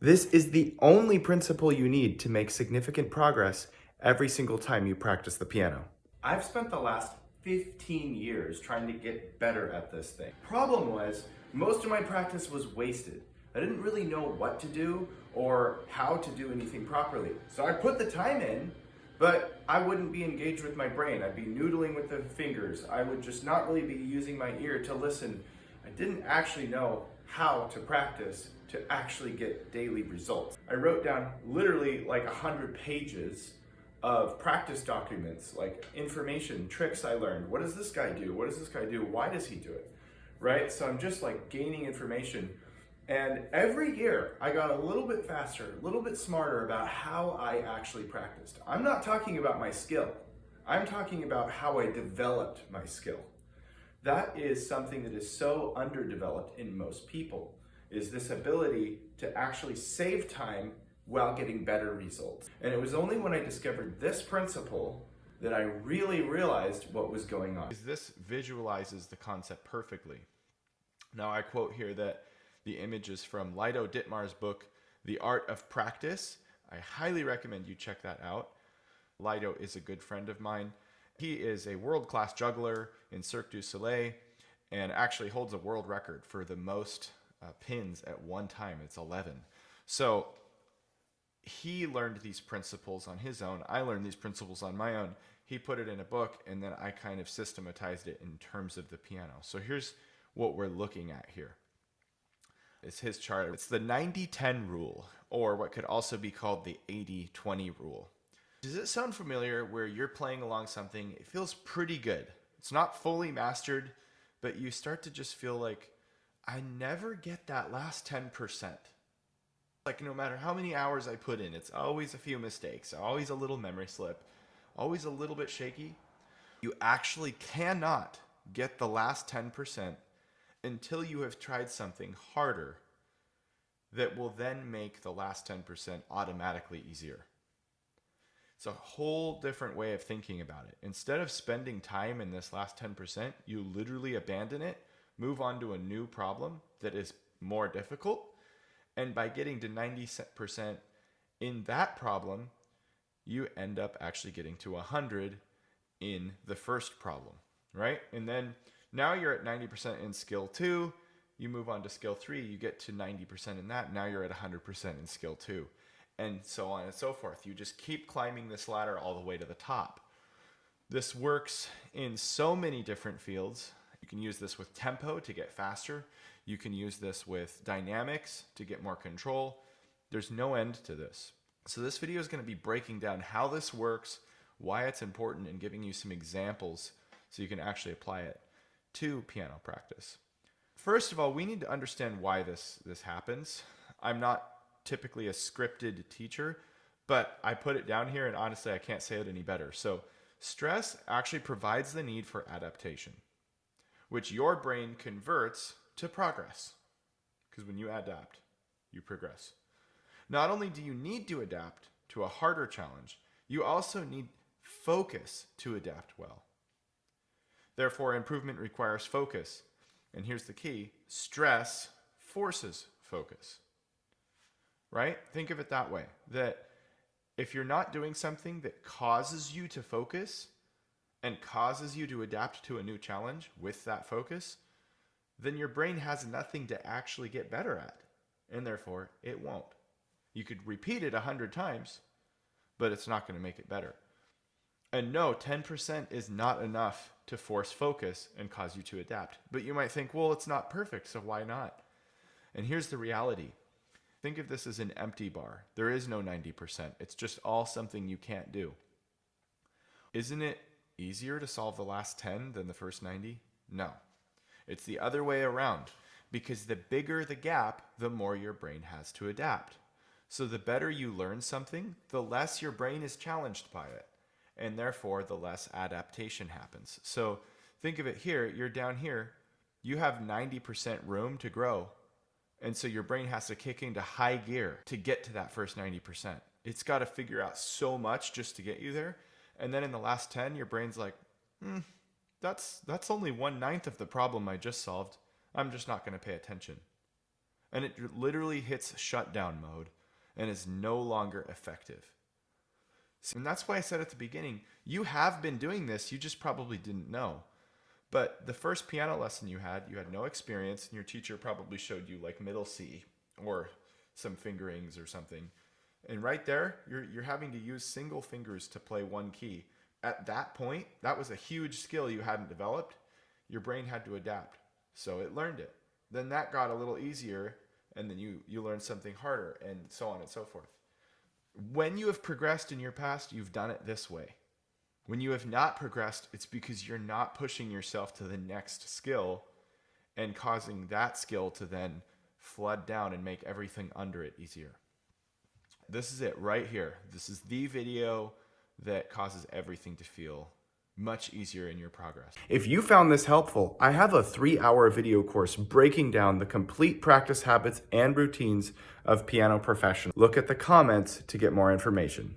This is the only principle you need to make significant progress every single time you practice the piano. I've spent the last 15 years trying to get better at this thing. Problem was, most of my practice was wasted. I didn't really know what to do or how to do anything properly. So I put the time in, but I wouldn't be engaged with my brain. I'd be noodling with the fingers. I would just not really be using my ear to listen. I didn't actually know how to practice to actually get daily results. I wrote down literally like 100 pages of practice documents, like information, tricks I learned. What does this guy do? What does this guy do? Why does he do it? Right? So I'm just like gaining information. And every year I got a little bit faster, a little bit smarter about how I actually practiced. I'm not talking about my skill. I'm talking about how I developed my skill. That is something that is so underdeveloped in most people, is this ability to actually save time while getting better results. And it was only when I discovered this principle that I really realized what was going on. This visualizes the concept perfectly. Now I quote here that the image is from Lido Dittmar's book, The Art of Practice. I highly recommend you check that out. Lido is a good friend of mine. He is a world-class juggler in Cirque du Soleil and actually holds a world record for the most pins at one time. It's 11. So he learned these principles on his own. I learned these principles on my own. He put it in a book, and then I kind of systematized it in terms of the piano. So here's what we're looking at here. It's his chart. It's the 90-10 rule, or what could also be called the 80-20 rule. Does it sound familiar where you're playing along something, it feels pretty good. It's not fully mastered, but you start to just feel like, I never get that last 10%. Like no matter how many hours I put in, it's always a few mistakes, always a little memory slip, always a little bit shaky. You actually cannot get the last 10% until you have tried something harder that will then make the last 10% automatically easier. It's a whole different way of thinking about it. Instead of spending time in this last 10%, you literally abandon it, move on to a new problem that is more difficult, and by getting to 90% in that problem, you end up actually getting to 100 in the first problem, right? And then now you're at 90% in skill 2, you move on to skill 3, you get to 90% in that, now you're at 100% in skill 2. And so on and so forth. You just keep climbing this ladder all the way to the top. This works in so many different fields. You can use this with tempo to get faster. You can use this with dynamics to get more control. There's no end to this. So this video is going to be breaking down how this works, why it's important, and giving you some examples so you can actually apply it to piano practice. First of all, we need to understand why this happens. I'm not typically a scripted teacher, but I put it down here and honestly I can't say it any better. So stress actually provides the need for adaptation, which your brain converts to progress. Because when you adapt, you progress. Not only do you need to adapt to a harder challenge, you also need focus to adapt well. Therefore, improvement requires focus. And here's the key: stress forces focus. Right? Think of it that way, that if you're not doing something that causes you to focus and causes you to adapt to a new challenge with that focus, then your brain has nothing to actually get better at, and therefore it won't. You could repeat it 100 times, but it's not going to make it better. And no, 10% is not enough to force focus and cause you to adapt. But you might think, well, it's not perfect, so why not? And here's the reality. Think of this as an empty bar. There is no 90%. It's just all something you can't do. Isn't it easier to solve the last 10 than the first 90? No. It's the other way around, because the bigger the gap, the more your brain has to adapt. So the better you learn something, the less your brain is challenged by it, and therefore the less adaptation happens. So think of it here. You're down here. You have 90% room to grow. And so your brain has to kick into high gear to get to that first 90%. It's got to figure out so much just to get you there. And then in the last 10, your brain's like, that's only 1/9 of the problem I just solved. I'm just not going to pay attention. and it literally hits shutdown mode and is no longer effective. And that's why I said at the beginning, you have been doing this, you just probably didn't know. But the first piano lesson you had no experience, and your teacher probably showed you like middle C or some fingerings or something. And right there, you're having to use single fingers to play one key. At that point, that was a huge skill you hadn't developed. Your brain had to adapt, so it learned it. Then that got a little easier, and then you learned something harder, and so on and so forth. When you have progressed in your past, you've done it this way. When you have not progressed, it's because you're not pushing yourself to the next skill and causing that skill to then flood down and make everything under it easier. This is it right here. This is the video that causes everything to feel much easier in your progress. If you found this helpful, I have a 3-hour video course breaking down the complete practice habits and routines of piano professionals. Look at the comments to get more information.